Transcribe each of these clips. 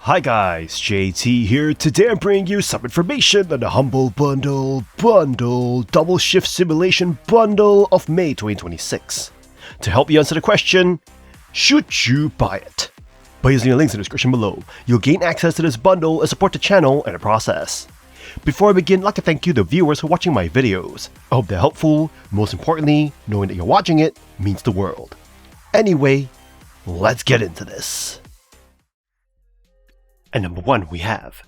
Hi guys, JT here. Today I'm bringing you some information on the Humble Bundle Double Shift Simulation Bundle of May 2026. To help you answer the question, should you buy it? By using the links in the description below, you'll gain access to this bundle and support the channel in the process. Before I begin, I'd like to thank you the viewers for watching my videos. I hope they're helpful. Most importantly, knowing that you're watching it means the world. Anyway, let's get into this. And number 1 we have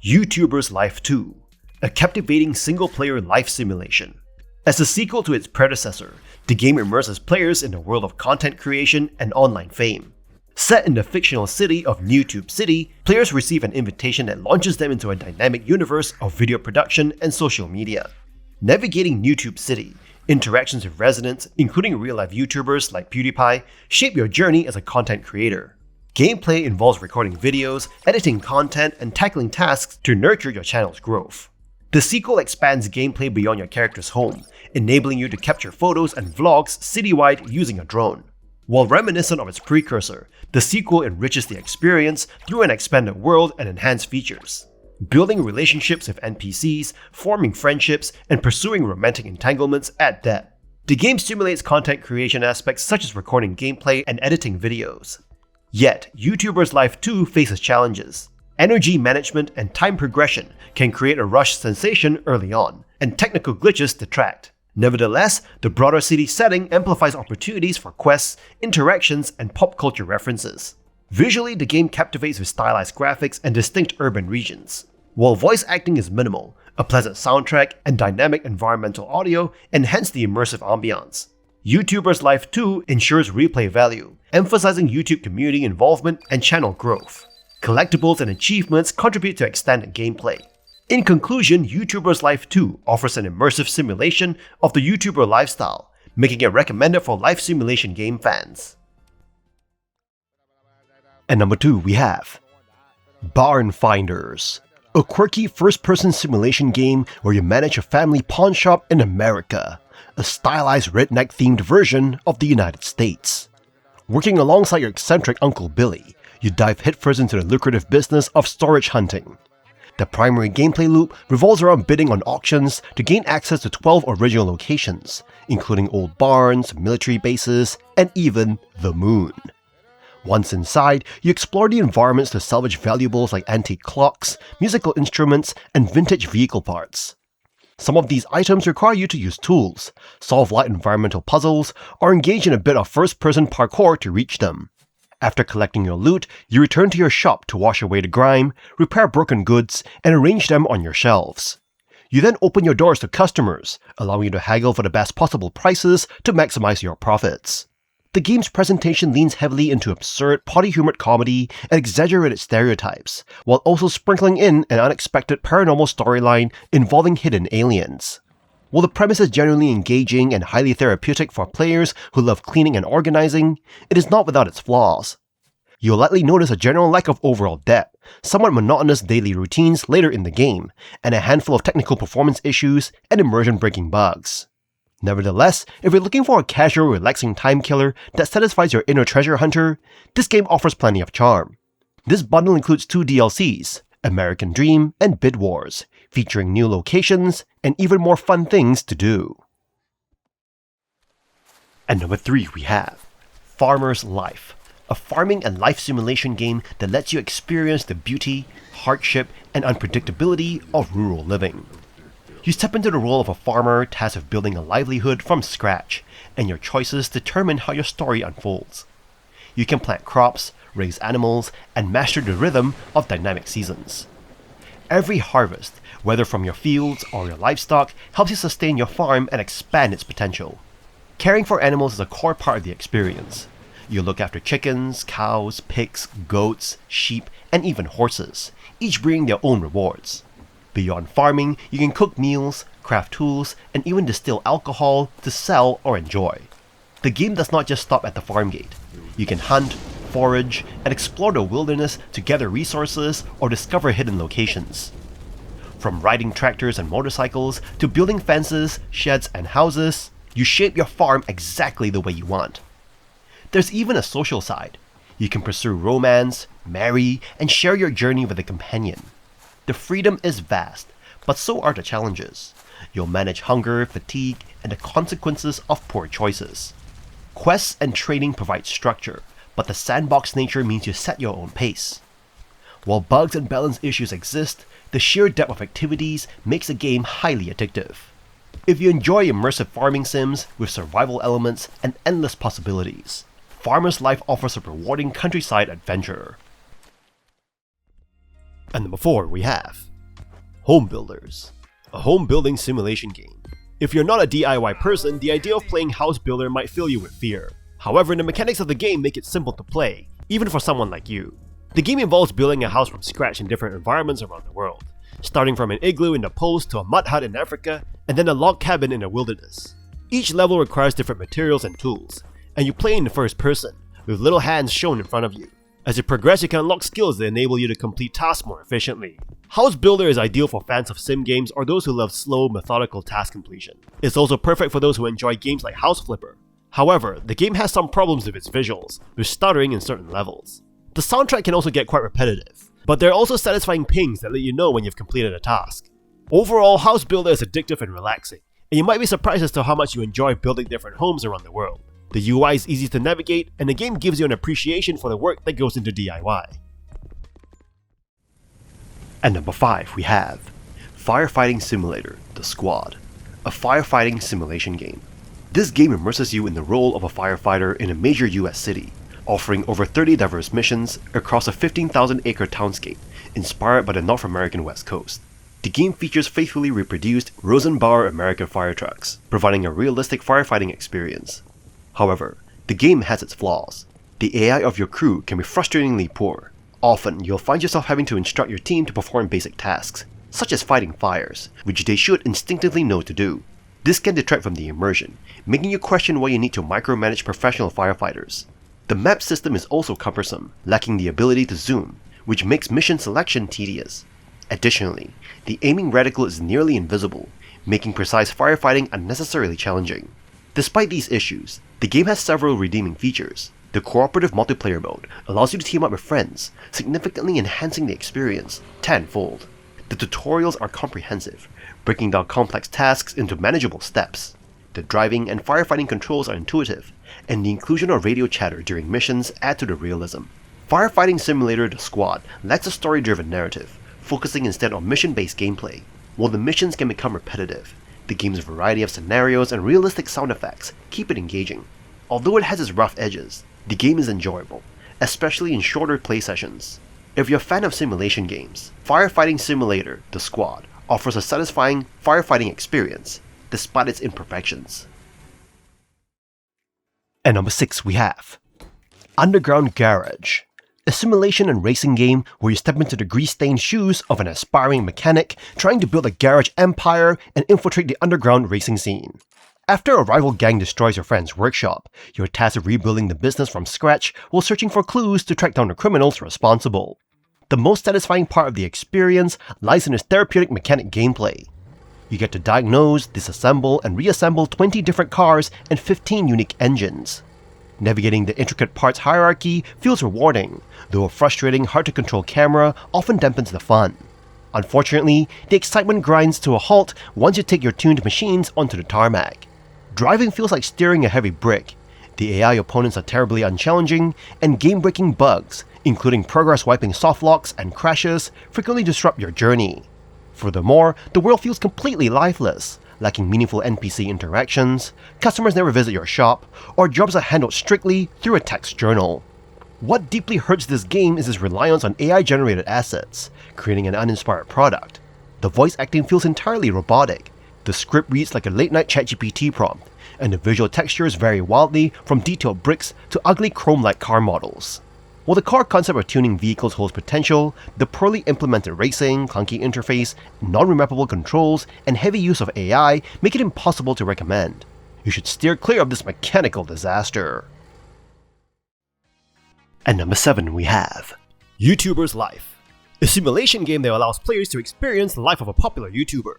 YouTuber's Life 2, a captivating single-player life simulation. As a sequel to its predecessor, the game immerses players in a world of content creation and online fame. Set in the fictional city of NewTube City, players receive an invitation that launches them into a dynamic universe of video production and social media. Navigating NewTube City, interactions with residents, including real-life YouTubers like Purrrify, shape your journey as a content creator. Gameplay involves recording videos, editing content, and tackling tasks to nurture your channel's growth. The sequel expands gameplay beyond your character's home, enabling you to capture photos and vlogs citywide using a drone. While reminiscent of its precursor, the sequel enriches the experience through an expanded world and enhanced features. Building relationships with NPCs, forming friendships, and pursuing romantic entanglements add depth. The game simulates content creation aspects such as recording gameplay and editing videos. Yet, YouTuber's Life 2 faces challenges. Energy management and time progression can create a rush sensation early on, and technical glitches detract. Nevertheless, the broader city setting amplifies opportunities for quests, interactions, and pop culture references. Visually, the game captivates with stylized graphics and distinct urban regions. While voice acting is minimal, a pleasant soundtrack and dynamic environmental audio enhance the immersive ambiance. YouTuber's Life 2 ensures replay value, emphasizing YouTube community involvement and channel growth. Collectibles and achievements contribute to extended gameplay. In conclusion, YouTuber's Life 2 offers an immersive simulation of the YouTuber lifestyle, making it recommended for life simulation game fans. And number 2 we have Barn Finders, a quirky first-person simulation game where you manage a family pawn shop in America, a stylized redneck-themed version of the United States. Working alongside your eccentric Uncle Billy, you dive headfirst into the lucrative business of storage hunting. The primary gameplay loop revolves around bidding on auctions to gain access to 12 original locations, including old barns, military bases, and even the moon. Once inside, you explore the environments to salvage valuables like antique clocks, musical instruments, and vintage vehicle parts. Some of these items require you to use tools, solve light environmental puzzles, or engage in a bit of first-person parkour to reach them. After collecting your loot, you return to your shop to wash away the grime, repair broken goods, and arrange them on your shelves. You then open your doors to customers, allowing you to haggle for the best possible prices to maximize your profits. The game's presentation leans heavily into absurd, potty-humored comedy and exaggerated stereotypes, while also sprinkling in an unexpected paranormal storyline involving hidden aliens. While the premise is generally engaging and highly therapeutic for players who love cleaning and organizing, it is not without its flaws. You'll likely notice a general lack of overall depth, somewhat monotonous daily routines later in the game, and a handful of technical performance issues and immersion-breaking bugs. Nevertheless, if you're looking for a casual, relaxing time killer that satisfies your inner treasure hunter, this game offers plenty of charm. This bundle includes 2 DLCs, American Dream and Bid Wars, featuring new locations and even more fun things to do. And number 3 we have Farmer's Life, a farming and life simulation game that lets you experience the beauty, hardship, and unpredictability of rural living. You step into the role of a farmer tasked with building a livelihood from scratch, and your choices determine how your story unfolds. You can plant crops, raise animals, and master the rhythm of dynamic seasons. Every harvest, whether from your fields or your livestock, helps you sustain your farm and expand its potential. Caring for animals is a core part of the experience. You look after chickens, cows, pigs, goats, sheep, and even horses, each bringing their own rewards. Beyond farming, you can cook meals, craft tools, and even distill alcohol to sell or enjoy. The game does not just stop at the farm gate. You can hunt, forage, and explore the wilderness to gather resources or discover hidden locations. From riding tractors and motorcycles to building fences, sheds, and houses, you shape your farm exactly the way you want. There's even a social side. You can pursue romance, marry, and share your journey with a companion. The freedom is vast, but so are the challenges. You'll manage hunger, fatigue, and the consequences of poor choices. Quests and training provide structure, but the sandbox nature means you set your own pace. While bugs and balance issues exist, the sheer depth of activities makes the game highly addictive. If you enjoy immersive farming sims with survival elements and endless possibilities, Farmer's Life offers a rewarding countryside adventure. And number 4 we have Home Builders, a home building simulation game. If you're not a DIY person, the idea of playing House Builder might fill you with fear. However, the mechanics of the game make it simple to play, even for someone like you. The game involves building a house from scratch in different environments around the world, starting from an igloo in the poles to a mud hut in Africa, and then a log cabin in the wilderness. Each level requires different materials and tools, and you play in the first person, with little hands shown in front of you. As you progress, you can unlock skills that enable you to complete tasks more efficiently. House Builder is ideal for fans of sim games or those who love slow, methodical task completion. It's also perfect for those who enjoy games like House Flipper. However, the game has some problems with its visuals, with stuttering in certain levels. The soundtrack can also get quite repetitive, but there are also satisfying pings that let you know when you've completed a task. Overall, House Builder is addictive and relaxing, and you might be surprised as to how much you enjoy building different homes around the world. The UI is easy to navigate, and the game gives you an appreciation for the work that goes into DIY. And number 5 we have Firefighting Simulator, The Squad, a firefighting simulation game. This game immerses you in the role of a firefighter in a major US city, offering over 30 diverse missions across a 15,000-acre townscape inspired by the North American West Coast. The game features faithfully reproduced Rosenbauer American fire trucks, providing a realistic firefighting experience. However, the game has its flaws. The AI of your crew can be frustratingly poor. Often, you'll find yourself having to instruct your team to perform basic tasks, such as fighting fires, which they should instinctively know to do. This can detract from the immersion, making you question why you need to micromanage professional firefighters. The map system is also cumbersome, lacking the ability to zoom, which makes mission selection tedious. Additionally, the aiming reticle is nearly invisible, making precise firefighting unnecessarily challenging. Despite these issues, the game has several redeeming features. The cooperative multiplayer mode allows you to team up with friends, significantly enhancing the experience tenfold. The tutorials are comprehensive, breaking down complex tasks into manageable steps. The driving and firefighting controls are intuitive, and the inclusion of radio chatter during missions add to the realism. Firefighting Simulator The Squad lacks a story-driven narrative, focusing instead on mission-based gameplay. While the missions can become repetitive, the game's variety of scenarios and realistic sound effects keep it engaging. Although it has its rough edges, the game is enjoyable, especially in shorter play sessions. If you're a fan of simulation games, Firefighting Simulator The Squad offers a satisfying firefighting experience, despite its imperfections. And number 6 we have Underground Garage, a simulation and racing game where you step into the grease-stained shoes of an aspiring mechanic trying to build a garage empire and infiltrate the underground racing scene. After a rival gang destroys your friend's workshop, you're tasked with rebuilding the business from scratch while searching for clues to track down the criminals responsible. The most satisfying part of the experience lies in its therapeutic mechanic gameplay. You get to diagnose, disassemble, and reassemble 20 different cars and 15 unique engines. Navigating the intricate parts hierarchy feels rewarding, though a frustrating, hard-to-control camera often dampens the fun. Unfortunately, the excitement grinds to a halt once you take your tuned machines onto the tarmac. Driving feels like steering a heavy brick. The AI opponents are terribly unchallenging, and game-breaking bugs, including progress-wiping softlocks and crashes, frequently disrupt your journey. Furthermore, the world feels completely lifeless, lacking meaningful NPC interactions, customers never visit your shop, or jobs are handled strictly through a text journal. What deeply hurts this game is its reliance on AI-generated assets, creating an uninspired product. The voice acting feels entirely robotic, the script reads like a late-night ChatGPT prompt, and the visual textures vary wildly from detailed bricks to ugly chrome-like car models. While the core concept of tuning vehicles holds potential, the poorly implemented racing, clunky interface, non-remappable controls, and heavy use of AI make it impossible to recommend. You should steer clear of this mechanical disaster. And number 7 we have YouTuber's Life, a simulation game that allows players to experience the life of a popular YouTuber.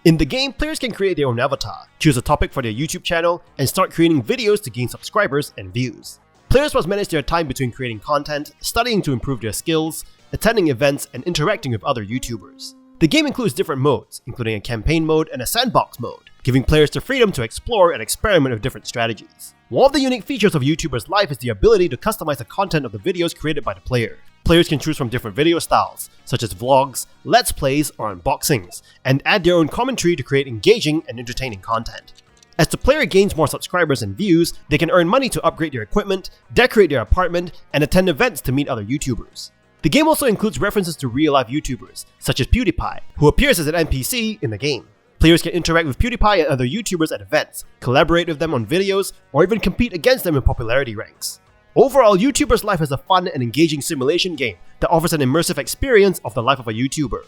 In the game, players can create their own avatar, choose a topic for their YouTube channel, and start creating videos to gain subscribers and views. Players must manage their time between creating content, studying to improve their skills, attending events, and interacting with other YouTubers. The game includes different modes, including a campaign mode and a sandbox mode, giving players the freedom to explore and experiment with different strategies. One of the unique features of YouTubers' life is the ability to customize the content of the videos created by the player. Players can choose from different video styles, such as vlogs, let's plays, or unboxings, and add their own commentary to create engaging and entertaining content. As the player gains more subscribers and views, they can earn money to upgrade their equipment, decorate their apartment, and attend events to meet other YouTubers. The game also includes references to real-life YouTubers, such as PewDiePie, who appears as an NPC in the game. Players can interact with PewDiePie and other YouTubers at events, collaborate with them on videos, or even compete against them in popularity ranks. Overall, YouTubers' Life is a fun and engaging simulation game that offers an immersive experience of the life of a YouTuber.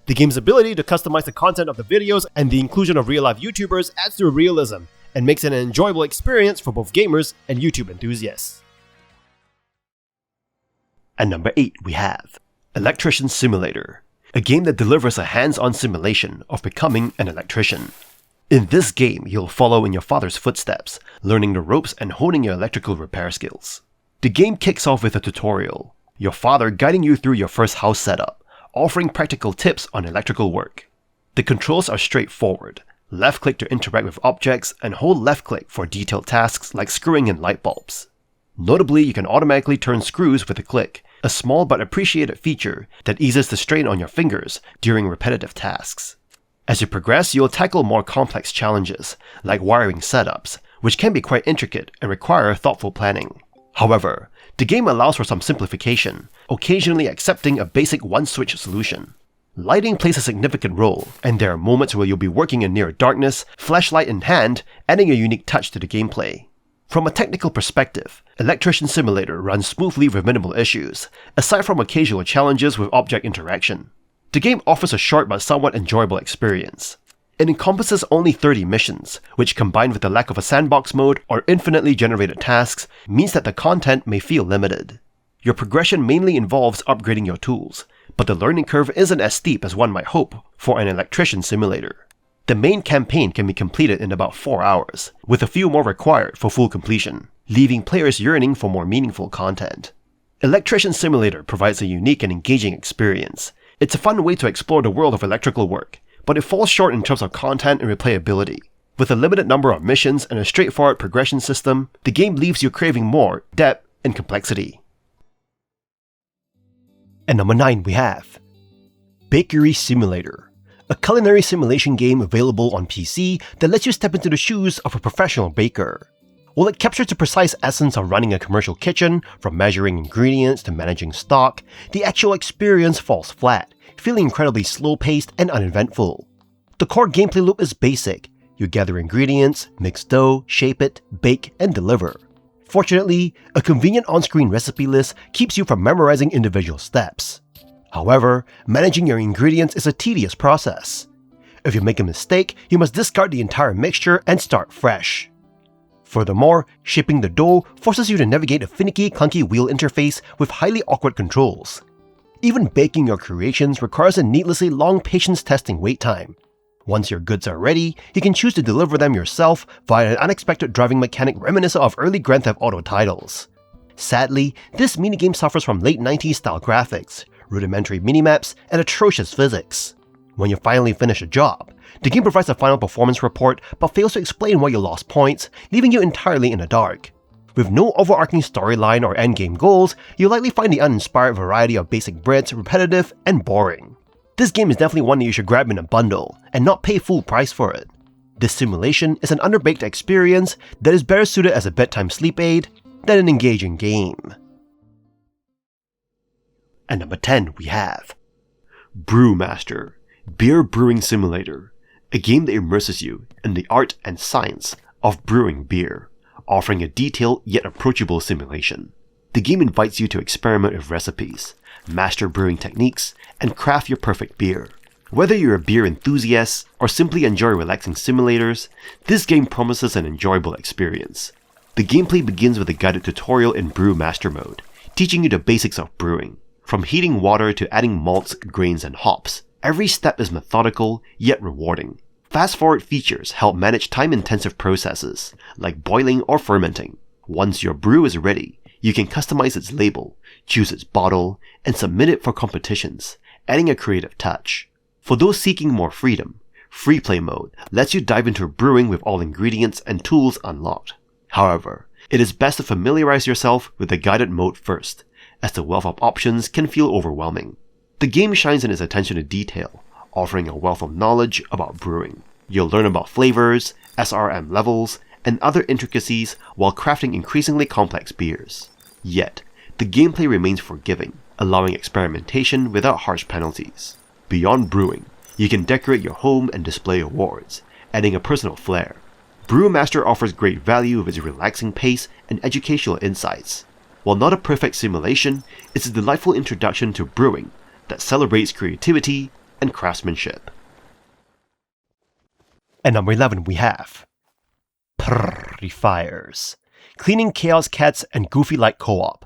The game's ability to customize the content of the videos and the inclusion of real-life YouTubers adds to realism and makes it an enjoyable experience for both gamers and YouTube enthusiasts. At number 8 we have Electrician Simulator, a game that delivers a hands-on simulation of becoming an electrician. In this game, you'll follow in your father's footsteps, learning the ropes and honing your electrical repair skills. The game kicks off with a tutorial, your father guiding you through your first house setup, offering practical tips on electrical work. The controls are straightforward. Left click to interact with objects and hold left click for detailed tasks like screwing in light bulbs. Notably, you can automatically turn screws with a click, a small but appreciated feature that eases the strain on your fingers during repetitive tasks. As you progress, you'll tackle more complex challenges, like wiring setups, which can be quite intricate and require thoughtful planning. However, the game allows for some simplification, occasionally accepting a basic one-switch solution. Lighting plays a significant role, and there are moments where you'll be working in near darkness, flashlight in hand, adding a unique touch to the gameplay. From a technical perspective, Electrician Simulator runs smoothly with minimal issues, aside from occasional challenges with object interaction. The game offers a short but somewhat enjoyable experience. It encompasses only 30 missions, which combined with the lack of a sandbox mode or infinitely generated tasks, means that the content may feel limited. Your progression mainly involves upgrading your tools, but the learning curve isn't as steep as one might hope for an Electrician Simulator. The main campaign can be completed in about 4 hours, with a few more required for full completion, leaving players yearning for more meaningful content. Electrician Simulator provides a unique and engaging experience. It's a fun way to explore the world of electrical work, but it falls short in terms of content and replayability. With a limited number of missions and a straightforward progression system, the game leaves you craving more depth and complexity. At number 9 we have Bakery Simulator, a culinary simulation game available on PC that lets you step into the shoes of a professional baker. While it captures the precise essence of running a commercial kitchen, from measuring ingredients to managing stock, the actual experience falls flat, feeling incredibly slow-paced and uneventful. The core gameplay loop is basic. You gather ingredients, mix dough, shape it, bake, and deliver. Fortunately, a convenient on-screen recipe list keeps you from memorizing individual steps. However, managing your ingredients is a tedious process. If you make a mistake, you must discard the entire mixture and start fresh. Furthermore, shaping the dough forces you to navigate a finicky, clunky wheel interface with highly awkward controls. Even baking your creations requires a needlessly long patience-testing wait time. Once your goods are ready, you can choose to deliver them yourself via an unexpected driving mechanic reminiscent of early Grand Theft Auto titles. Sadly, this minigame suffers from late 90s style graphics, rudimentary minimaps, and atrocious physics. When you finally finish a job, the game provides a final performance report but fails to explain why you lost points, leaving you entirely in the dark. With no overarching storyline or endgame goals, you'll likely find the uninspired variety of basic breads repetitive and boring. This game is definitely one that you should grab in a bundle, and not pay full price for it. This simulation is an underbaked experience that is better suited as a bedtime sleep aid than an engaging game. At number 10 we have Brewmaster, Beer Brewing Simulator, a game that immerses you in the art and science of brewing beer, offering a detailed yet approachable simulation. The game invites you to experiment with recipes, master brewing techniques, and craft your perfect beer. Whether you're a beer enthusiast or simply enjoy relaxing simulators, this game promises an enjoyable experience. The gameplay begins with a guided tutorial in Brewmaster mode, teaching you the basics of brewing. From heating water to adding malts, grains, and hops, every step is methodical yet rewarding. Fast-forward features help manage time-intensive processes, like boiling or fermenting. Once your brew is ready, You can customize its label, choose its bottle, and submit it for competitions, adding a creative touch. For those seeking more freedom, Free Play mode lets you dive into brewing with all ingredients and tools unlocked. However, it is best to familiarize yourself with the guided mode first, as the wealth of options can feel overwhelming. The game shines in its attention to detail, offering a wealth of knowledge about brewing. You'll learn about flavors, SRM levels, and other intricacies while crafting increasingly complex beers. Yet, the gameplay remains forgiving, allowing experimentation without harsh penalties. Beyond brewing, you can decorate your home and display awards, adding a personal flair. Brewmaster offers great value with its relaxing pace and educational insights. While not a perfect simulation, it's a delightful introduction to brewing that celebrates creativity and craftsmanship. At number 11 we have Purrrifiers, Cleaning Chaos Cats and Goofylike Co-op.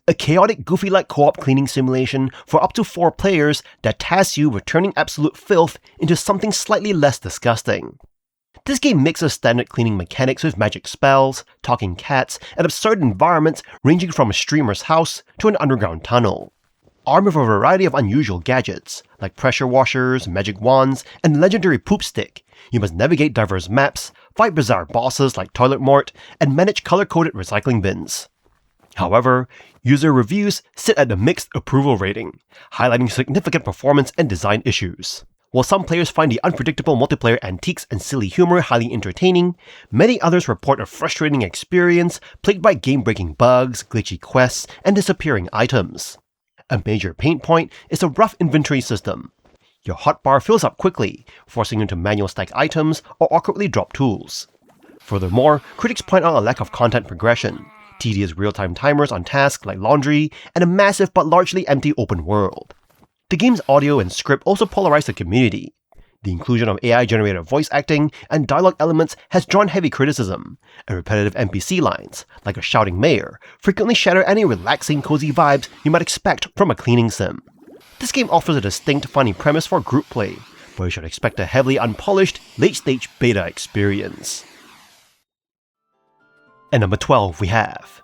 A chaotic Goofylike co-op cleaning simulation for up to 4 players that tasks you with turning absolute filth into something slightly less disgusting. This game mixes standard cleaning mechanics with magic spells, talking cats, and absurd environments ranging from a streamer's house to an underground tunnel. Armed with a variety of unusual gadgets, like pressure washers, magic wands, and legendary poop stick, you must navigate diverse maps, fight bizarre bosses like Toilet Mort, and manage color-coded recycling bins. However, user reviews sit at a mixed approval rating, highlighting significant performance and design issues. While some players find the unpredictable multiplayer antiques and silly humor highly entertaining, many others report a frustrating experience plagued by game-breaking bugs, glitchy quests, and disappearing items. A major pain point is the rough inventory system. Your hotbar fills up quickly, forcing you to manual stack items or awkwardly drop tools. Furthermore, critics point out a lack of content progression, tedious real-time timers on tasks like laundry, and a massive but largely empty open world. The game's audio and script also polarize the community. The inclusion of AI-generated voice acting and dialogue elements has drawn heavy criticism, and repetitive NPC lines, like a shouting mayor, frequently shatter any relaxing, cozy vibes you might expect from a cleaning sim. This game offers a distinct, funny premise for group play, but you should expect a heavily unpolished, late-stage beta experience. At number 12 we have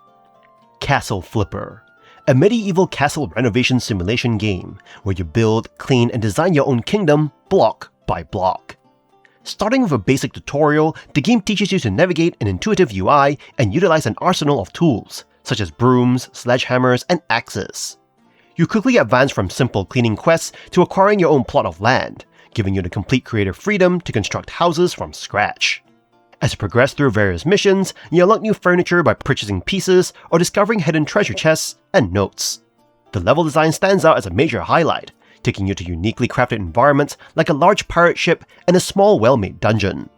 Castle Flipper, a medieval castle renovation simulation game where you build, clean, and design your own kingdom block by block. Starting with a basic tutorial, the game teaches you to navigate an intuitive UI and utilize an arsenal of tools, such as brooms, sledgehammers, and axes. You quickly advance from simple cleaning quests to acquiring your own plot of land, giving you the complete creative freedom to construct houses from scratch. As you progress through various missions, you unlock new furniture by purchasing pieces or discovering hidden treasure chests and notes. The level design stands out as a major highlight, taking you to uniquely crafted environments like a large pirate ship and a small well-made dungeon.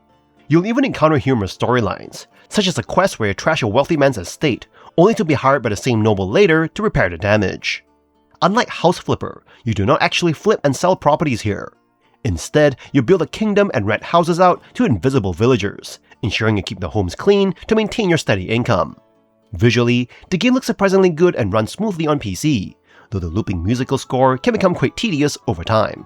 You'll even encounter humorous storylines, such as a quest where you trash a wealthy man's estate, only to be hired by the same noble later to repair the damage. Unlike House Flipper, you do not actually flip and sell properties here. Instead, you build a kingdom and rent houses out to invisible villagers, ensuring you keep the homes clean to maintain your steady income. Visually, the game looks surprisingly good and runs smoothly on PC, though the looping musical score can become quite tedious over time.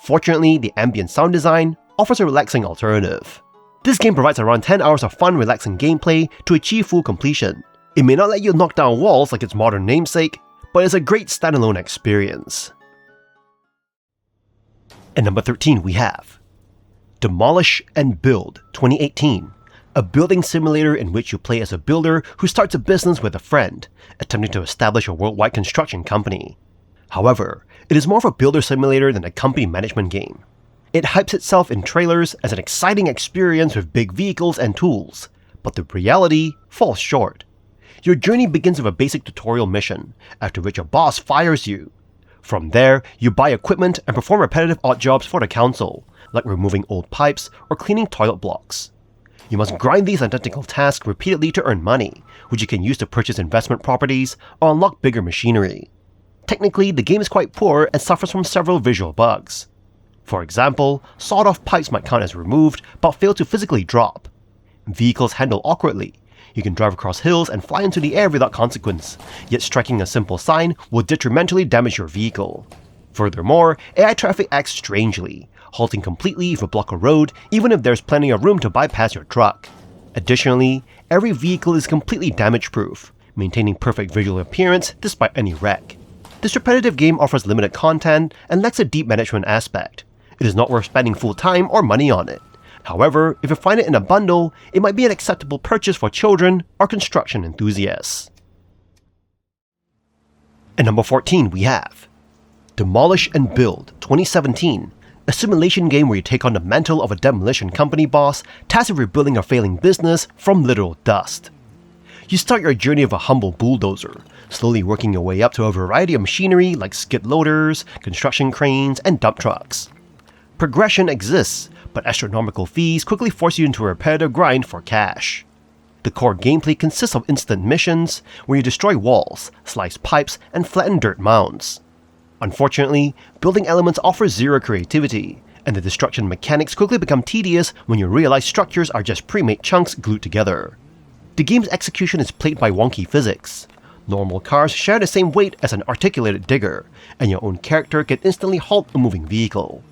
Fortunately, the ambient sound design offers a relaxing alternative. This game provides around 10 hours of fun, relaxing gameplay to achieve full completion. It may not let you knock down walls like its modern namesake, but it's a great standalone experience. At number 13 we have Demolish Build 2018, a building simulator in which you play as a builder who starts a business with a friend, attempting to establish a worldwide construction company. However, it is more of a builder simulator than a company management game. It hypes itself in trailers as an exciting experience with big vehicles and tools, but the reality falls short. Your journey begins with a basic tutorial mission, after which a boss fires you. From there, you buy equipment and perform repetitive odd jobs for the council, like removing old pipes or cleaning toilet blocks. You must grind these identical tasks repeatedly to earn money, which you can use to purchase investment properties or unlock bigger machinery. Technically, the game is quite poor and suffers from several visual bugs. For example, sawed-off pipes might count as removed but fail to physically drop. Vehicles handle awkwardly. You can drive across hills and fly into the air without consequence, yet striking a simple sign will detrimentally damage your vehicle. Furthermore, AI traffic acts strangely, halting completely if you block a road even if there's plenty of room to bypass your truck. Additionally, every vehicle is completely damage-proof, maintaining perfect visual appearance despite any wreck. This repetitive game offers limited content and lacks a deep management aspect. It is not worth spending full time or money on it. However, if you find it in a bundle, it might be an acceptable purchase for children or construction enthusiasts. At number 14 we have Demolish Build 2017, a simulation game where you take on the mantle of a demolition company boss tasked with rebuilding a failing business from literal dust. You start your journey of a humble bulldozer, slowly working your way up to a variety of machinery like skid loaders, construction cranes, and dump trucks. Progression exists, but astronomical fees quickly force you into a repetitive grind for cash. The core gameplay consists of instant missions where you destroy walls, slice pipes, and flatten dirt mounds. Unfortunately, building elements offer zero creativity, and the destruction mechanics quickly become tedious when you realize structures are just pre-made chunks glued together. The game's execution is plagued by wonky physics. Normal cars share the same weight as an articulated digger, and your own character can instantly halt a moving vehicle.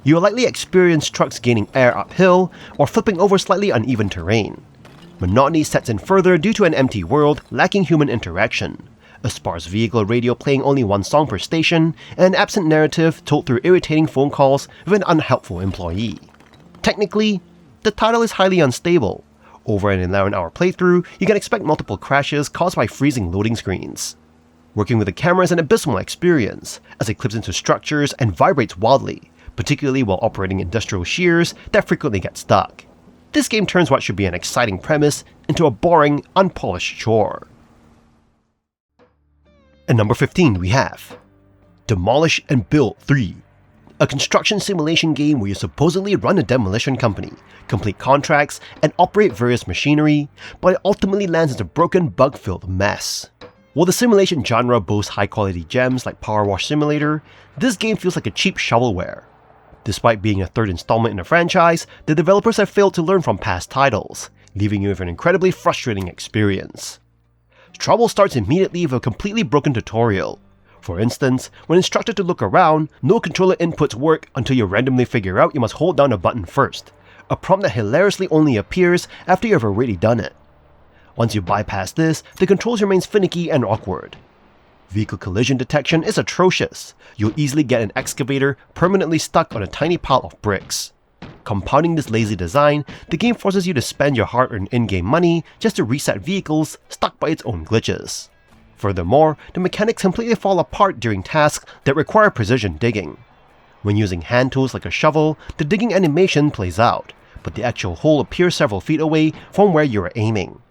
You will likely experience trucks gaining air uphill or flipping over slightly uneven terrain. Monotony sets in further due to an empty world lacking human interaction, a sparse vehicle radio playing only one song per station, and an absent narrative told through irritating phone calls with an unhelpful employee. Technically, the title is highly unstable. Over an 11-hour playthrough, you can expect multiple crashes caused by freezing loading screens. Working with the camera is an abysmal experience, as it clips into structures and vibrates wildly, particularly while operating industrial shears that frequently get stuck. This game turns what should be an exciting premise into a boring, unpolished chore. At number 15 we have Demolish Build 3, a construction simulation game where you supposedly run a demolition company, complete contracts, and operate various machinery, but it ultimately lands as a broken, bug-filled mess. While the simulation genre boasts high-quality gems like Power Wash Simulator, this game feels like a cheap shovelware. Despite being a third installment in the franchise, the developers have failed to learn from past titles, leaving you with an incredibly frustrating experience. Trouble starts immediately with a completely broken tutorial. For instance, when instructed to look around, no controller inputs work until you randomly figure out you must hold down a button first, a prompt that hilariously only appears after you have already done it. Once you bypass this, the controls remains finicky and awkward. Vehicle collision detection is atrocious. You'll easily get an excavator permanently stuck on a tiny pile of bricks. Compounding this lazy design, the game forces you to spend your hard-earned in-game money just to reset vehicles stuck by its own glitches. Furthermore, the mechanics completely fall apart during tasks that require precision digging. When using hand tools like a shovel, the digging animation plays out, but the actual hole appears several feet away from where you are aiming.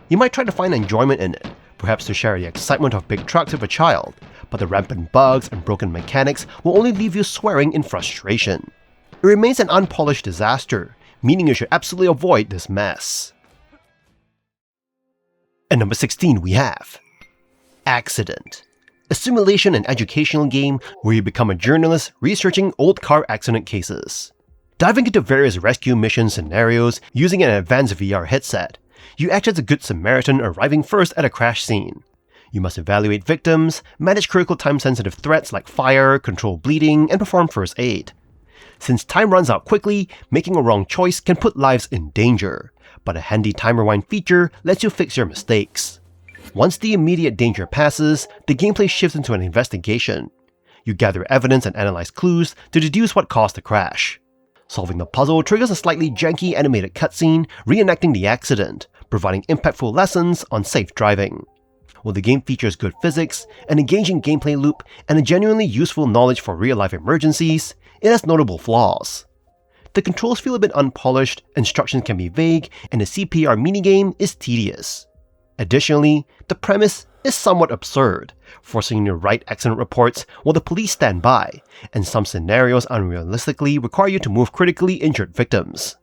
You might try to find enjoyment in it, perhaps to share the excitement of big trucks with a child, but the rampant bugs and broken mechanics will only leave you swearing in frustration. It remains an unpolished disaster, meaning you should absolutely avoid this mess. At number 16 we have Accident, a simulation and educational game where you become a journalist researching old car accident cases. Diving into various rescue mission scenarios using an advanced VR headset, you act as a good Samaritan arriving first at a crash scene. You must evaluate victims, manage critical time-sensitive threats like fire, control bleeding, and perform first aid. Since time runs out quickly, making a wrong choice can put lives in danger, but a handy time rewind feature lets you fix your mistakes. Once the immediate danger passes, the gameplay shifts into an investigation. You gather evidence and analyze clues to deduce what caused the crash. Solving the puzzle triggers a slightly janky animated cutscene reenacting the accident, providing impactful lessons on safe driving. While the game features good physics, an engaging gameplay loop, and a genuinely useful knowledge for real-life emergencies, it has notable flaws. The controls feel a bit unpolished, instructions can be vague, and the CPR minigame is tedious. Additionally, the premise is somewhat absurd, forcing you to write accident reports while the police stand by, and some scenarios unrealistically require you to move critically injured victims.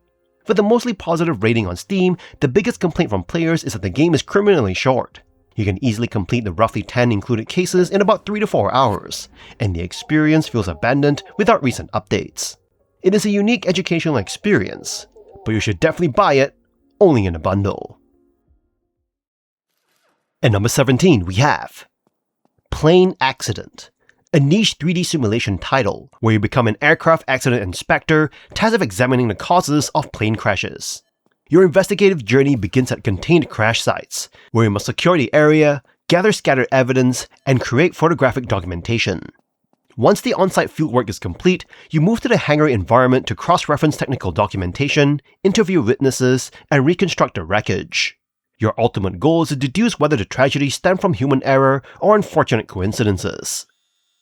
With a mostly positive rating on Steam, the biggest complaint from players is that the game is criminally short. You can easily complete the roughly 10 included cases in about 3 to 4 hours, and the experience feels abandoned without recent updates. It is a unique educational experience, but you should definitely buy it, only in a bundle. At number 17 we have Plane Accident, a niche 3D simulation title where you become an aircraft accident inspector tasked with examining the causes of plane crashes. Your investigative journey begins at contained crash sites, where you must secure the area, gather scattered evidence, and create photographic documentation. Once the on-site fieldwork is complete, you move to the hangar environment to cross-reference technical documentation, interview witnesses, and reconstruct the wreckage. Your ultimate goal is to deduce whether the tragedy stemmed from human error or unfortunate coincidences.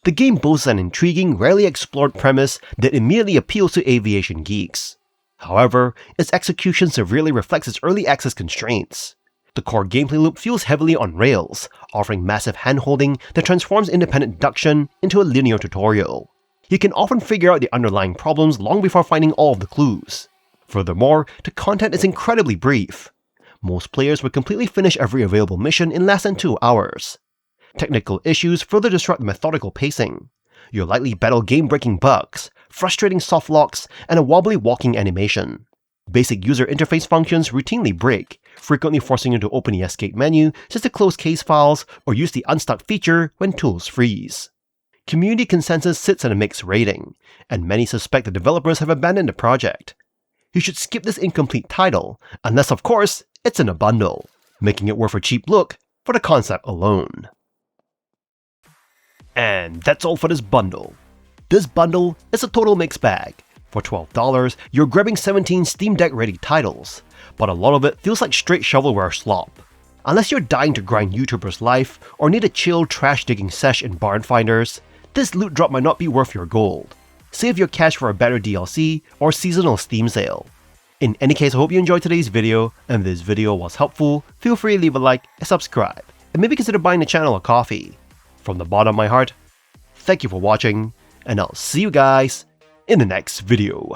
The game boasts an intriguing, rarely explored premise that immediately appeals to aviation geeks. However, its execution severely reflects its early access constraints. The core gameplay loop feels heavily on rails, offering massive handholding that transforms independent deduction into a linear tutorial. You can often figure out the underlying problems long before finding all of the clues. Furthermore, the content is incredibly brief. Most players would completely finish every available mission in less than 2 hours. Technical issues further disrupt the methodical pacing. You'll likely battle game-breaking bugs, frustrating soft locks, and a wobbly walking animation. Basic user interface functions routinely break, frequently forcing you to open the escape menu just to close case files or use the unstuck feature when tools freeze. Community consensus sits at a mixed rating, and many suspect the developers have abandoned the project. You should skip this incomplete title, unless of course, it's in a bundle, making it worth a cheap look for the concept alone. And that's all for this bundle. This bundle is a total mixed bag. For $12, you're grabbing 17 Steam Deck ready titles, but a lot of it feels like straight shovelware slop. Unless you're dying to grind YouTubers' life or need a chill trash digging sesh in Barn Finders, this loot drop might not be worth your gold. Save your cash for a better DLC or seasonal Steam sale. In any case, I hope you enjoyed today's video, and if this video was helpful, feel free to leave a like and subscribe, and maybe consider buying the channel a coffee. From the bottom of my heart, thank you for watching, and I'll see you guys in the next video.